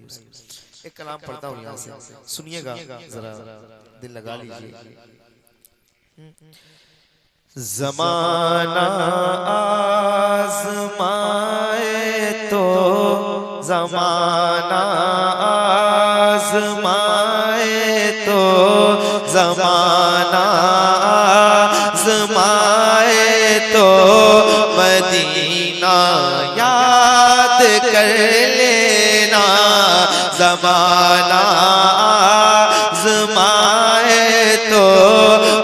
एक कलाम पढ़ता हूँ यहाँ से, सुनिएगा जरा, दिल लगा लीजिए। ज़माना आज़माए तो ज़माना आज़माए तो ज़माना आज़माए तो मदीना याद कर लेना। ज़माना आज़माए तो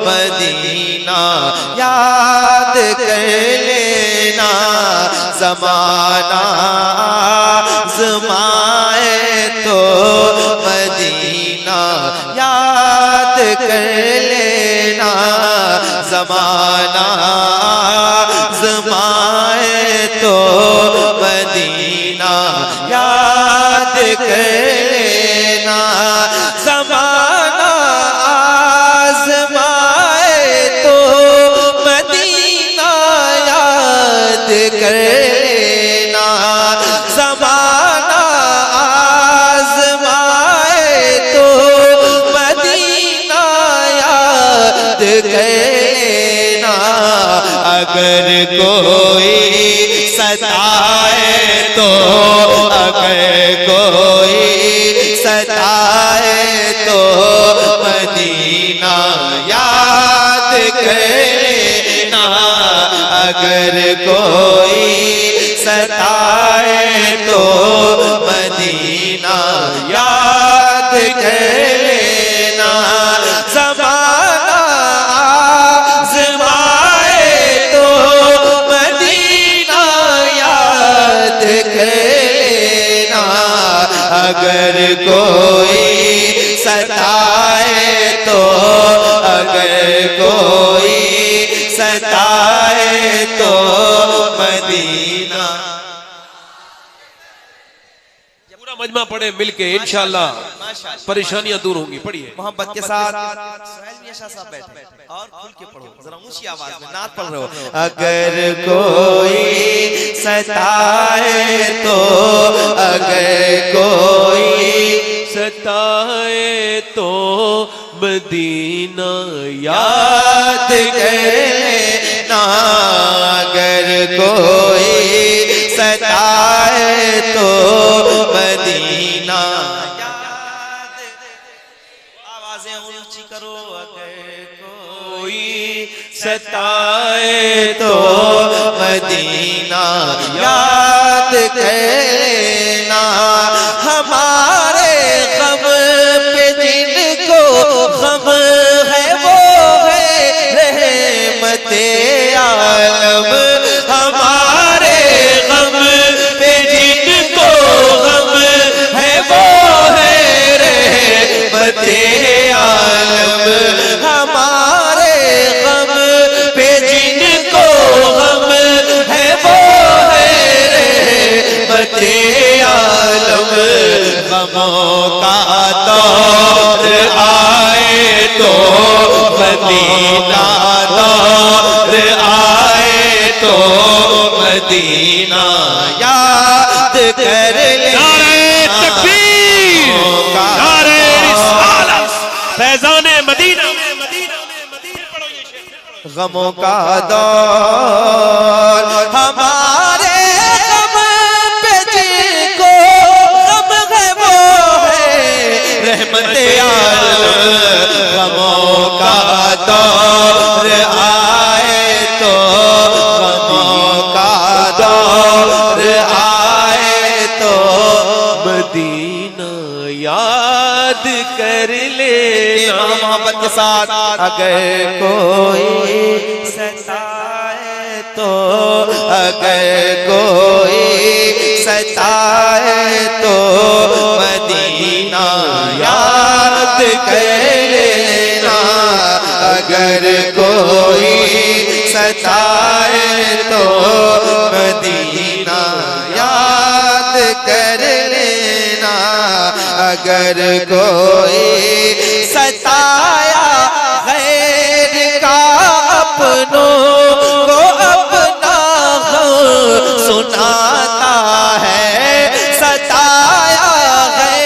मदीना याद कर लेना। ज़माना आज़माए तो मदीना याद कर लेना। ज़माना आज़माए तो मदीना याद कर लेना। ज़माना आज़माए तो मदीना याद कर लेना। ज़माना आज़माए तो मदीना याद कर लेना। अगर कोई सताए तो, अगर कोई सताए तो मदीना याद कर लेना। अगर कोई सताए तो मदीना याद कर लेना। ज़माना आज़माए तो मदीना याद कर लेना। अगर कोई सताए तो, अगर कोई सताए तो मदीना। पूरा मजमा पढ़े मिलके, इंशाअल्लाह परेशानियां दूर होंगी। पढ़िए मोहब्बत के साथ। सुहेल मियां शाह साहब बैठे और खुल के पढ़ो, जरा ऊंची आवाज में नात पढ़ रहे हो। अगर कोई सताए तो, अगर कोई सताए तो मदीना याद कर लेना। अगर कोई सताए तो मदीना याद। आवाजें ऊंची करो। अगर कोई सताए तो मदीना याद कर लेना। हमारे गम पे जिनको गम है वो है रहमते आलम। हमारे गम पे जिनको गम है वो है रहमते आलम। हमारे गम पे जिनको गम है वो है रहमते आलम। गमों का दौर आए तो मदीना, दौर आए तो मदीना याद कर लेना। नारे रिसालत, फैज़ाने मदीना। गमों का दौर हमारे गम पे जिनको गम है वो है रहमते आलम। गमों का दौर आए तो, गमों का दौर आए तो मदीना याद कर लेना। मोहब्बत के साथ। अगर कोई सताए तो, अगर कोई सताए तो मदीना याद कर लेना। अगर कोई सताए तो मदीना याद कर लेना। अगर कोई सताया गैर का अपनों को अपना सुनाता है। सताया गैर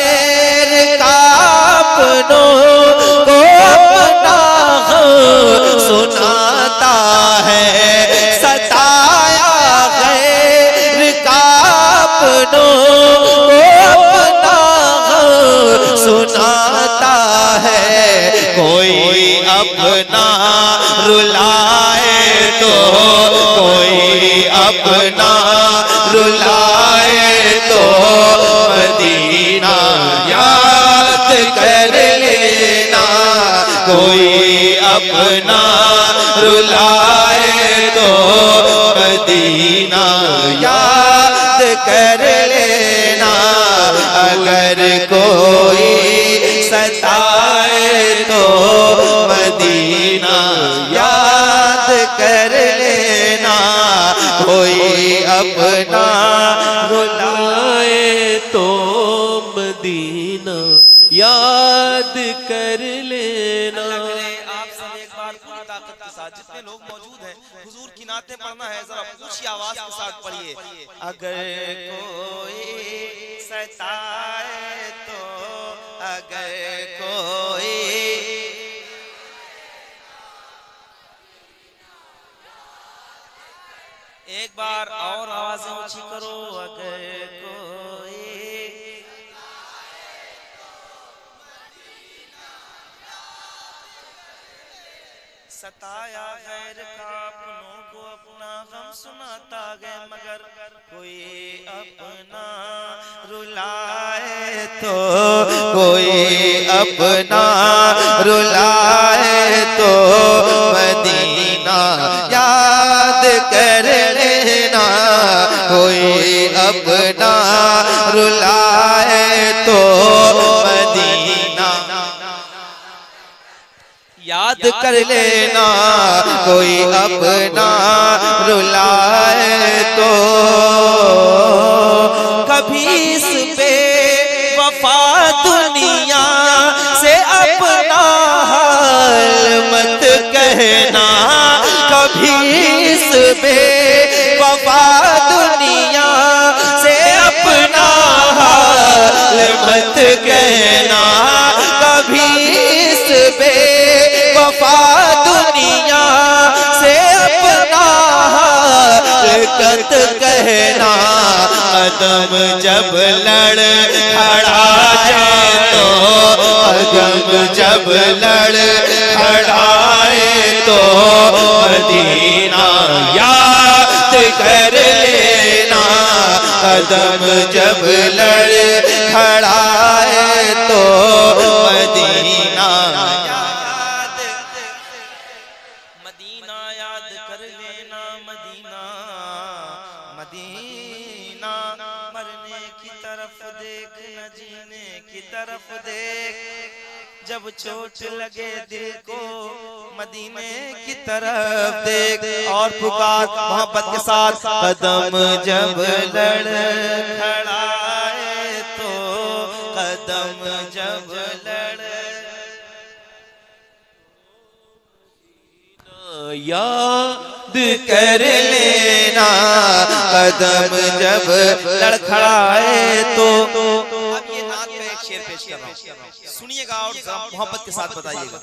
मदीना याद कर लेना। आप सब एक बार पूरी ताकत के साथ जितने लोग मौजूद हैं हुजूर की नातें पढ़ना है, जरा ऊंची आवाज के साथ पढ़िए। अगर कोई सताए तो, अगर कोई, एक बार और आवाजें ऊंची करो। अगर कोई सताया गैर का अपनों को अपना गम सुनाता गए, मगर कोई अपना रुलाए तो, कोई अपना रुलाए तो मदीना याद कर लेना। कोई अपना रुलाए तो मदीना याद कर लेना। कोई अपना रुलाए तो, कभी इस पे वफा दुनिया से अपना हाल मत कहना। कभी इस पे वफा दुनिया से अपना हाल मत कहना। कभी इस पे वफा दुनिया से अपना हकीकत कहना। कदम जब लड़ खड़ा जाए तो, कदम जब लड़ खड़ाए तो मदीना याद कर लेना। कदम जब लड़ खड़ाए तो मदीना याद कर लेना। मदीना मदीना मरने की तरफ देख, न जीने की तरफ देख। जब चोट लगे दिल को मदीने की तरफ देख। और पुकार मोहब्बत के साथ, कदम जब लड़ खड़ाए तो, कदम जब लड़ याद कर लेना। कदम जब लड़खड़ाए तो। अब ये नात में एक शेर पेश कर रहा हूँ, सुनिएगा और मोहब्बत के साथ बताइएगा।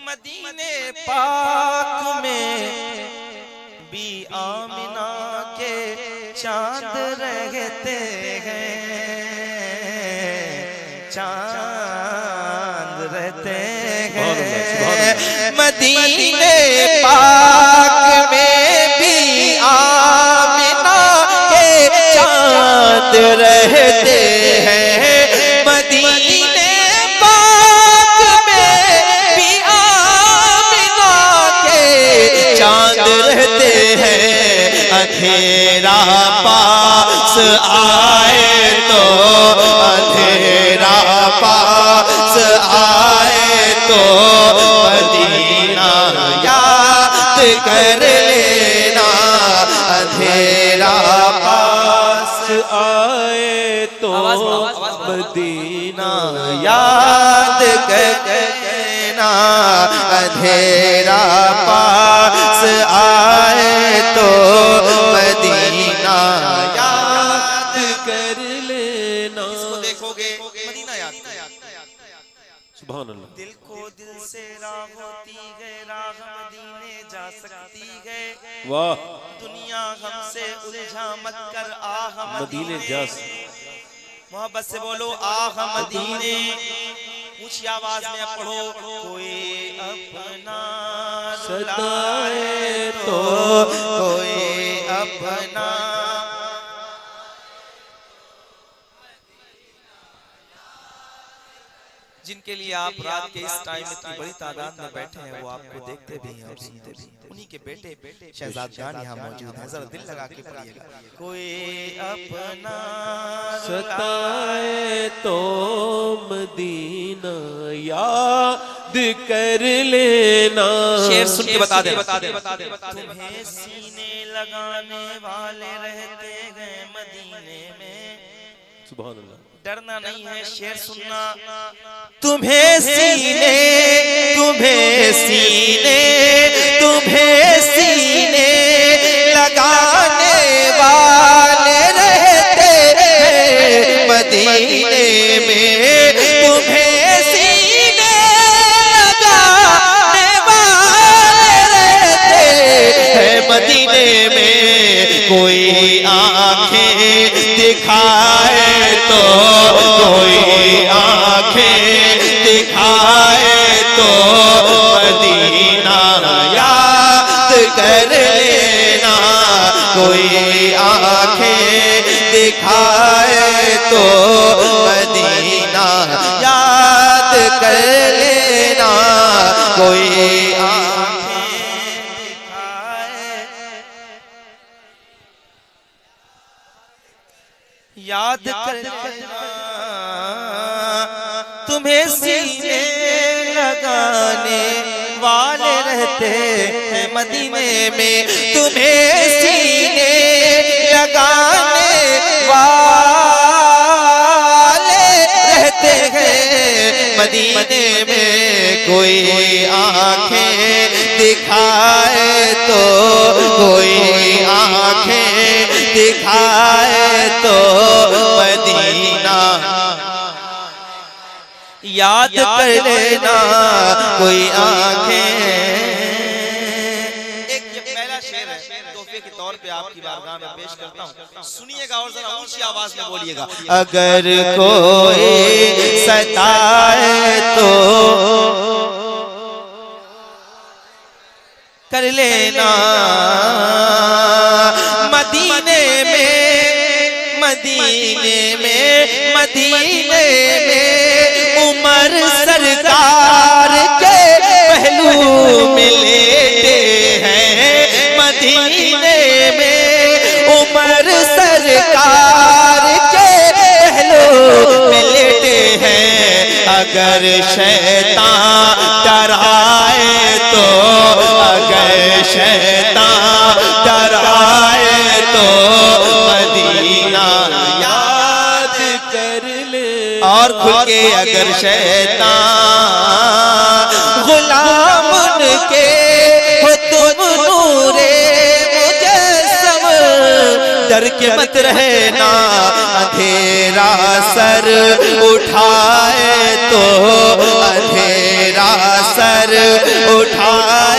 मदीने पाक में भी आमिना के चांद रहते हैं, चांद रहते हैं। मदीने पाक में भी आमिना के चांद रहते हैं। मदीने पाक में भी आमिना के चांद रहते हैं। अंधेरा पास आए तो, अंधेरा पास आए तो मदीना याद कर लेना। अंधेरा पास आए तो मदीना याद कर लेना। अंधेरा पास आए तो मदीना याद कर लेना। इसको देखोगे मदीना याद। सुभान अल्लाह। दिल को दिल से राह होती है, राह मदीने जा सकती है। वाह, दुनिया हमसे उलझा मत कर, आह मदीने जा। मोहब्बत से बोलो आह मदीने। ऊंची आवाज में पढ़ो। कोई अपना सताए तो, कोई अपना। जिनके लिए आप रात के इस टाइम इतनी बड़ी तादाद में बैठे हैं, वो आपको देखते भी हैं और सुनते भी। उन्हीं के बेटे शहजाद जान यहाँ मौजूद हैं, जरा दिल लगा के पढ़िएगा। कोई अपना सताए तो मदीना याद कर लेना। शेर सुन के बता दे। तुम्हें सीने लगाने वाले रहते हैं मदीने में, सुभान अल्लाह। डरना नहीं है, शेर सुनना। तुम्हें सीने तुम्हें सीने तुम्हें सीने लगाने वाले रहते हैं मदीने में। तुम्हें सीने लगाने वाले रहते हैं मदीने में। कोई आंखें दिखाए तो कोई आंखें दिखाए तो मदीना याद कर लेना। कोई आंखें दिखाए तो मदीना याद कर लेना। कोई आंखें दिखाए याद कर लेना। तुम्हें सीने लगाने वाले रहते हैं मदीने में। तुम्हें सीने लगाने वाले रहते हैं मदीने में। कोई आंखें दिखाए तो कोई आंखें दिखाए तो मदीना याद कर लेना। कोई आंखें। एक ये पहला शेर है, तोहफे के तौर पे आपकी बारगाह में पेश करता हूँ, सुनिएगा और जरा ऊंची आवाज में बोलिएगा। अगर कोई सताए तो कर लेना। मदीने में मदीने में मदीने में उमर सरकार के पहलू में लेते हैं। मदीने में उमर सरकार के पहलू में लेते हैं। अगर शैतान डराए तो अगर शैतान डराए तो मदीना याद कर ले। और खुल के अगर शैतान गुलाम उनके हो तुम नूरे मुजस्सम। डर के मत रहना अंधेरा सर उठाए तो अंधेरा सर उठाए